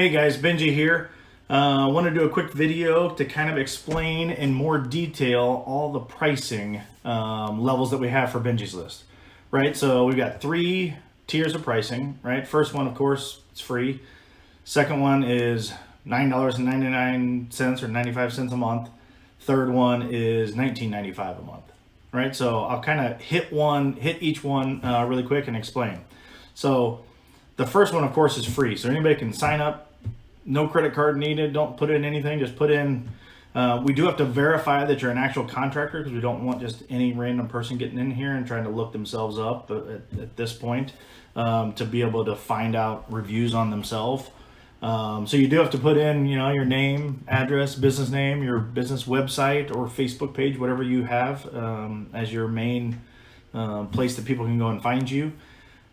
Hey guys, Benjie here. I want to do a quick video to kind of explain in more detail all the pricing levels that we have for Benjie's list, right? So we've got 3 tiers of pricing, right? First one, of course, it's free. Second one is $9.99 or 95 cents a month. Third one is $19.95 a month, right? So I'll kind of hit each one really quick and explain. So the first one, of course, is free. So anybody can sign up. No credit card needed. Don't put in anything. Just put in. We do have to verify that you're an actual contractor because we don't want just any random person getting in here and trying to look themselves up at this point to be able to find out reviews on themselves. So you do have to put in, your name, address, business name, your business website or Facebook page, whatever you have as your main place that people can go and find you.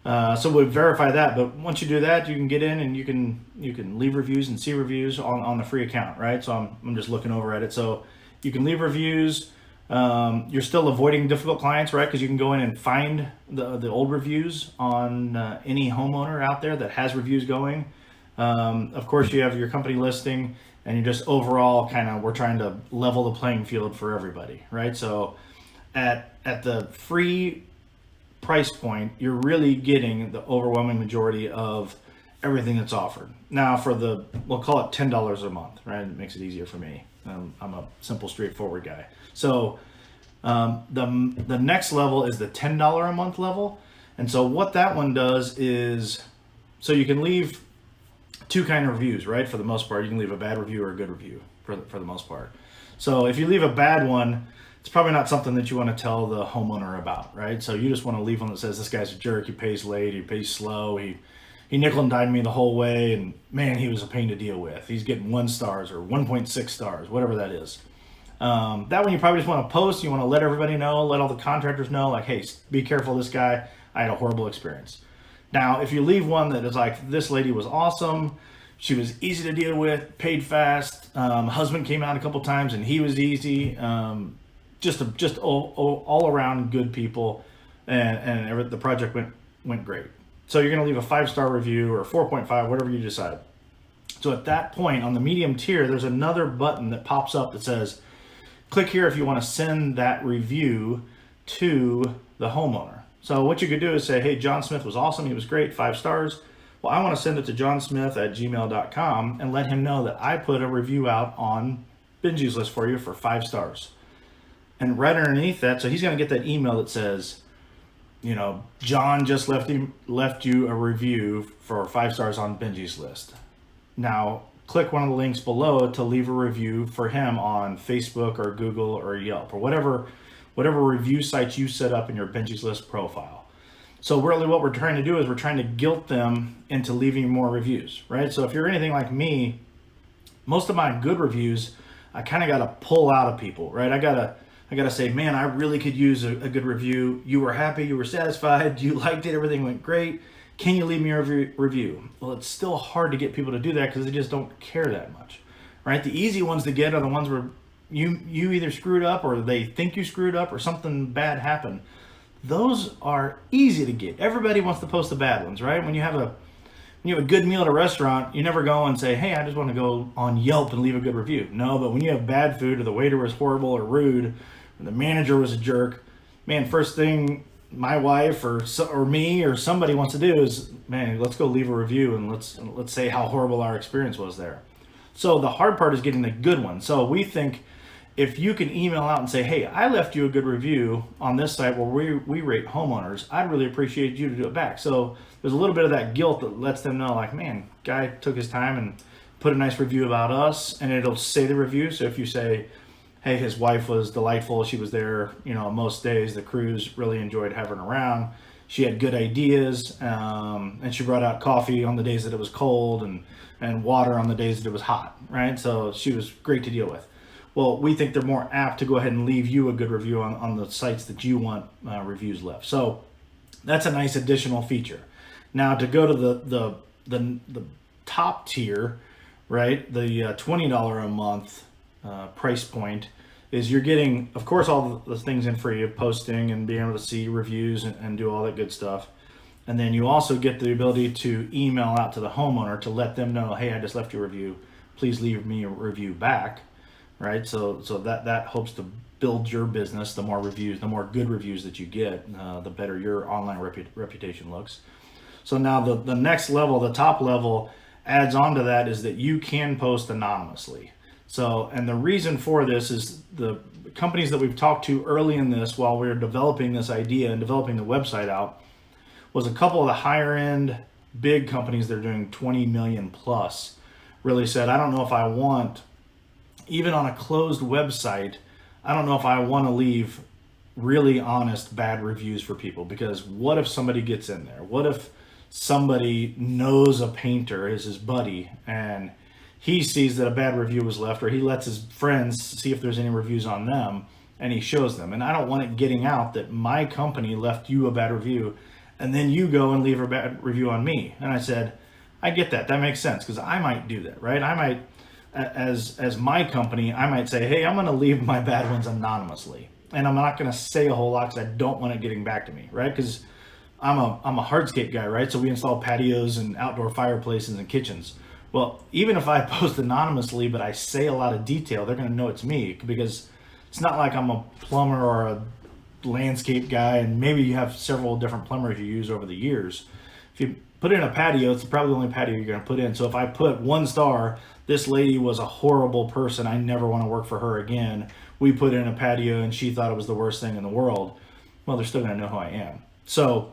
So we'll verify that, but once you do that, you can get in and you can leave reviews and see reviews on the free account, right? So I'm just looking over at it. So you can leave reviews. You're still avoiding difficult clients, right? Because you can go in and find the old reviews on any homeowner out there that has reviews going. Of course, you have your company listing, and you're just overall we're trying to level the playing field for everybody, right? So at the free price point, you're really getting the overwhelming majority of everything that's offered. Now for we'll call it $10 a month, right? It makes it easier for me. I'm a simple, straightforward guy. So the next level is the $10 a month level. And so what that one does is, so you can leave 2 kind of reviews, right? For the most part, you can leave a bad review or a good review for the most part. So if you leave a bad one, it's probably not something that you want to tell the homeowner about, right? So you just want to leave one that says, this guy's a jerk, he pays late, he pays slow, he nickel and dimed me the whole way, and man, he was a pain to deal with. He's getting 1 stars or 1.6 stars, whatever that is. That one you probably just want to post, you want to let everybody know, let all the contractors know, like, hey, be careful of this guy, I had a horrible experience. Now, if you leave one that is like, this lady was awesome, she was easy to deal with, paid fast, husband came out a couple times and he was easy, just all around good people, and the project went great. So you're going to leave a 5-star review or 4.5, whatever you decide. So at that point, on the medium tier, there's another button that pops up that says, click here if you want to send that review to the homeowner. So what you could do is say, hey, John Smith was awesome, he was great, 5 stars. Well, I want to send it to johnsmith@gmail.com and let him know that I put a review out on Benjie's list for you for 5 stars. And right underneath that, so he's going to get that email that says, John just left you a review for 5 stars on Benjie's list. Now, click one of the links below to leave a review for him on Facebook or Google or Yelp or whatever review sites you set up in your Benjie's list profile. So really what we're trying to do is we're trying to guilt them into leaving more reviews, right? So if you're anything like me, most of my good reviews, I kind of got to pull out of people, right? I gotta say, man, I really could use a good review. You were happy, you were satisfied, you liked it, everything went great. Can you leave me a review? Well, it's still hard to get people to do that because they just don't care that much, right? The easy ones to get are the ones where you either screwed up or they think you screwed up or something bad happened. Those are easy to get. Everybody wants to post the bad ones, right? When you have a good meal at a restaurant, you never go and say, hey, I just want to go on Yelp and leave a good review. No, but when you have bad food or the waiter was horrible or rude, or the manager was a jerk, man, first thing my wife or me or somebody wants to do is, man, let's go leave a review and let's say how horrible our experience was there. So the hard part is getting the good one. So we think if you can email out and say, hey, I left you a good review on this site where we rate homeowners, I'd really appreciate you to do it back. So there's a little bit of that guilt that lets them know, like, man, guy took his time and put a nice review about us, and it'll say the review. So if you say, hey, his wife was delightful, she was there, most days, the crews really enjoyed having her around, she had good ideas, and she brought out coffee on the days that it was cold and water on the days that it was hot, right? So she was great to deal with. Well, we think they're more apt to go ahead and leave you a good review on the sites that you want reviews left. So that's a nice additional feature. Now to go to the top tier, right, the $20 a month price point is you're getting, of course, all the things in free of posting and being able to see reviews and do all that good stuff. And then you also get the ability to email out to the homeowner to let them know, hey, I just left you a review. Please leave me a review back, right? So that hopes to build your business. The more reviews, the more good reviews that you get, the better your online reputation looks. So now the next level, the top level, adds on to that is that you can post anonymously. So, and the reason for this is the companies that we've talked to early in this while we were developing this idea and developing the website out was a couple of the higher end big companies that are doing 20 million plus really said, I don't know if I want, even on a closed website, I don't know if I want to leave really honest bad reviews for people, because what if somebody gets in there? What if somebody knows a painter is his buddy and he sees that a bad review was left, or he lets his friends see if there's any reviews on them and he shows them. And I don't want it getting out that my company left you a bad review and then you go and leave a bad review on me. And I said, I get that. That makes sense, because I might do that, right? I might, as my company, I might say, hey, I'm going to leave my bad ones anonymously. And I'm not going to say a whole lot because I don't want it getting back to me, right? Because I'm a hardscape guy, right? So we install patios and outdoor fireplaces and kitchens. Well, even if I post anonymously, but I say a lot of detail, they're going to know it's me, because it's not like I'm a plumber or a landscape guy, and maybe you have several different plumbers you use over the years. If you put in a patio, it's probably the only patio you're going to put in. So if I put 1 star, this lady was a horrible person, I never want to work for her again. We put in a patio and she thought it was the worst thing in the world. Well, they're still going to know who I am. So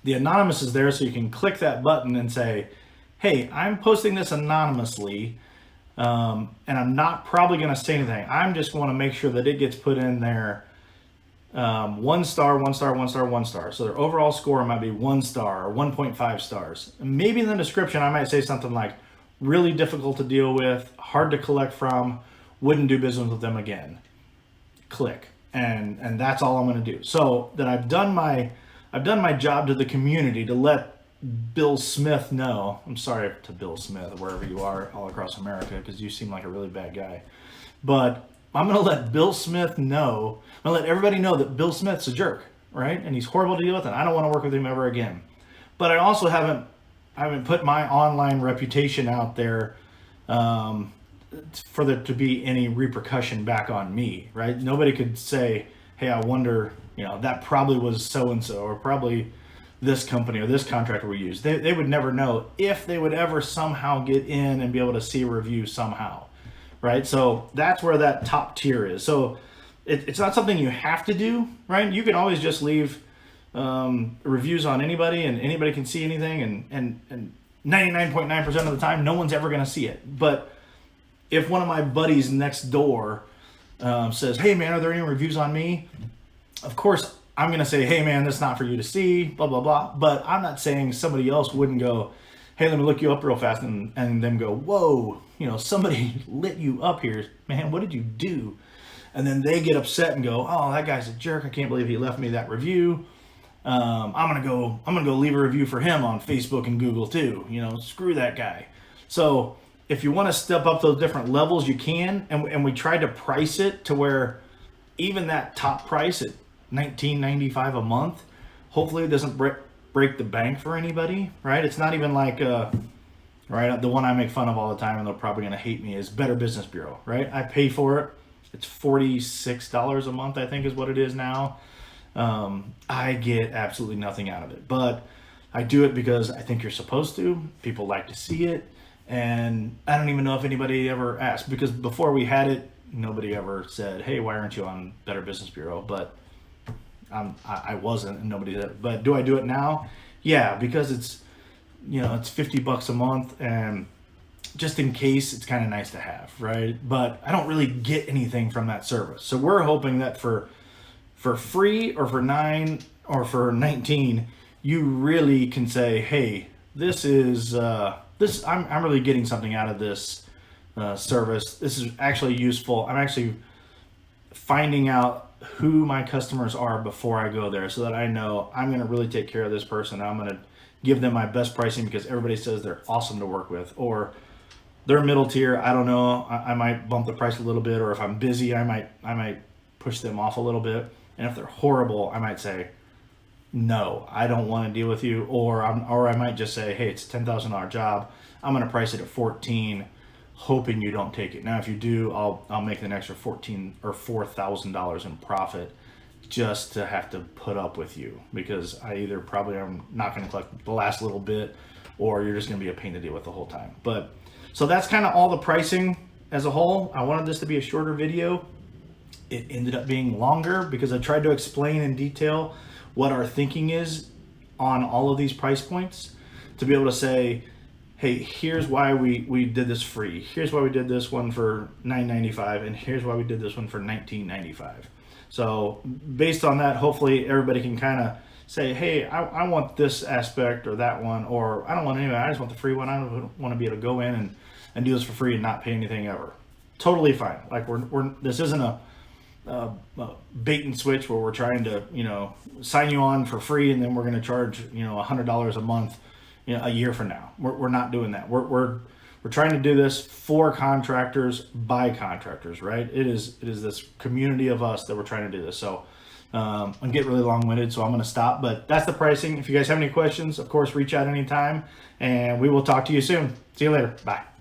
the anonymous is there, so you can click that button and say, hey, I'm posting this anonymously, and I'm not probably going to say anything. I'm just want to make sure that it gets put in there 1 star, 1 star, 1 star, 1 star. So their overall score might be 1 star or 1.5 stars. And maybe in the description I might say something like, really difficult to deal with, hard to collect from, wouldn't do business with them again. Click. And that's all I'm going to do. So that I've done my job to the community to let Bill Smith know. I'm sorry to Bill Smith, wherever you are all across America, because you seem like a really bad guy. But I'm going to let Bill Smith know. I'm going to let everybody know that Bill Smith's a jerk, right? And he's horrible to deal with, and I don't want to work with him ever again. But I also haven't put my online reputation out there for there to be any repercussion back on me, right? Nobody could say, hey, I wonder, that probably was so-and-so, or probably this company or this contractor we use. They would never know if they would ever somehow get in and be able to see a review somehow, right? So that's where that top tier is. So it's not something you have to do, right? You can always just leave reviews on anybody, and anybody can see anything, and 99.9% of the time, no one's ever going to see it. But if one of my buddies next door says, hey man, are there any reviews on me? Of course, I'm going to say, hey man, that's not for you to see, blah, blah, blah. But I'm not saying somebody else wouldn't go, hey, let me look you up real fast, and then go, whoa, somebody lit you up here. Man, what did you do? And then they get upset and go, oh, that guy's a jerk. I can't believe he left me that review. I'm gonna go leave a review for him on Facebook and Google too. Screw that guy. So if you want to step up those different levels, you can. And we tried to price it to where even that top price at $19.95 a month, hopefully it doesn't break the bank for anybody, right? It's not even like right, the one I make fun of all the time, and they're probably gonna hate me, is Better Business Bureau, right? I pay for it. It's $46 a month, I think is what it is now. I get absolutely nothing out of it, but I do it because I think you're supposed to. People like to see it, and I don't even know if anybody ever asked, because before we had it, nobody ever said, hey, why aren't you on Better Business Bureau? But I wasn't, and nobody did. But do I do it now? Yeah, because it's $50 a month, and just in case, it's kind of nice to have, right? But I don't really get anything from that service. So we're hoping that for free, or for $9 or for $19, you really can say, hey, this is I'm really getting something out of this service. This is actually useful. I'm actually finding out who my customers are before I go there, so that I know I'm going to really take care of this person. I'm going to give them my best pricing because everybody says they're awesome to work with, or they're middle tier. I don't know. I might bump the price a little bit, or if I'm busy, I might push them off a little bit. And if they're horrible, I might say, no, I don't want to deal with you, or I might just say, hey, it's a $10,000 job. I'm going to price it at 14, hoping you don't take it. Now, if you do, I'll make an extra $4,000 in profit just to have to put up with you, because I either probably am not going to collect the last little bit, or you're just going to be a pain to deal with the whole time. But so that's kind of all the pricing as a whole. I wanted this to be a shorter video. It ended up being longer because I tried to explain in detail what our thinking is on all of these price points, to be able to say, hey, here's why we did this free. Here's why we did this one for $9.95, and here's why we did this one for $19.95. So based on that, hopefully everybody can kind of say, hey, I want this aspect or that one, or I don't want any of it. I just want the free one. I don't want to be able to go in and do this for free and not pay anything ever. Totally fine. Like this isn't a bait and switch where we're trying to, sign you on for free and then we're going to charge, $100 a month, a year from now. We're not doing that. We're trying to do this for contractors by contractors, right? It is this community of us that we're trying to do this. So I'm getting really long-winded, so I'm going to stop, but that's the pricing. If you guys have any questions, of course, reach out anytime, and we will talk to you soon. See you later. Bye.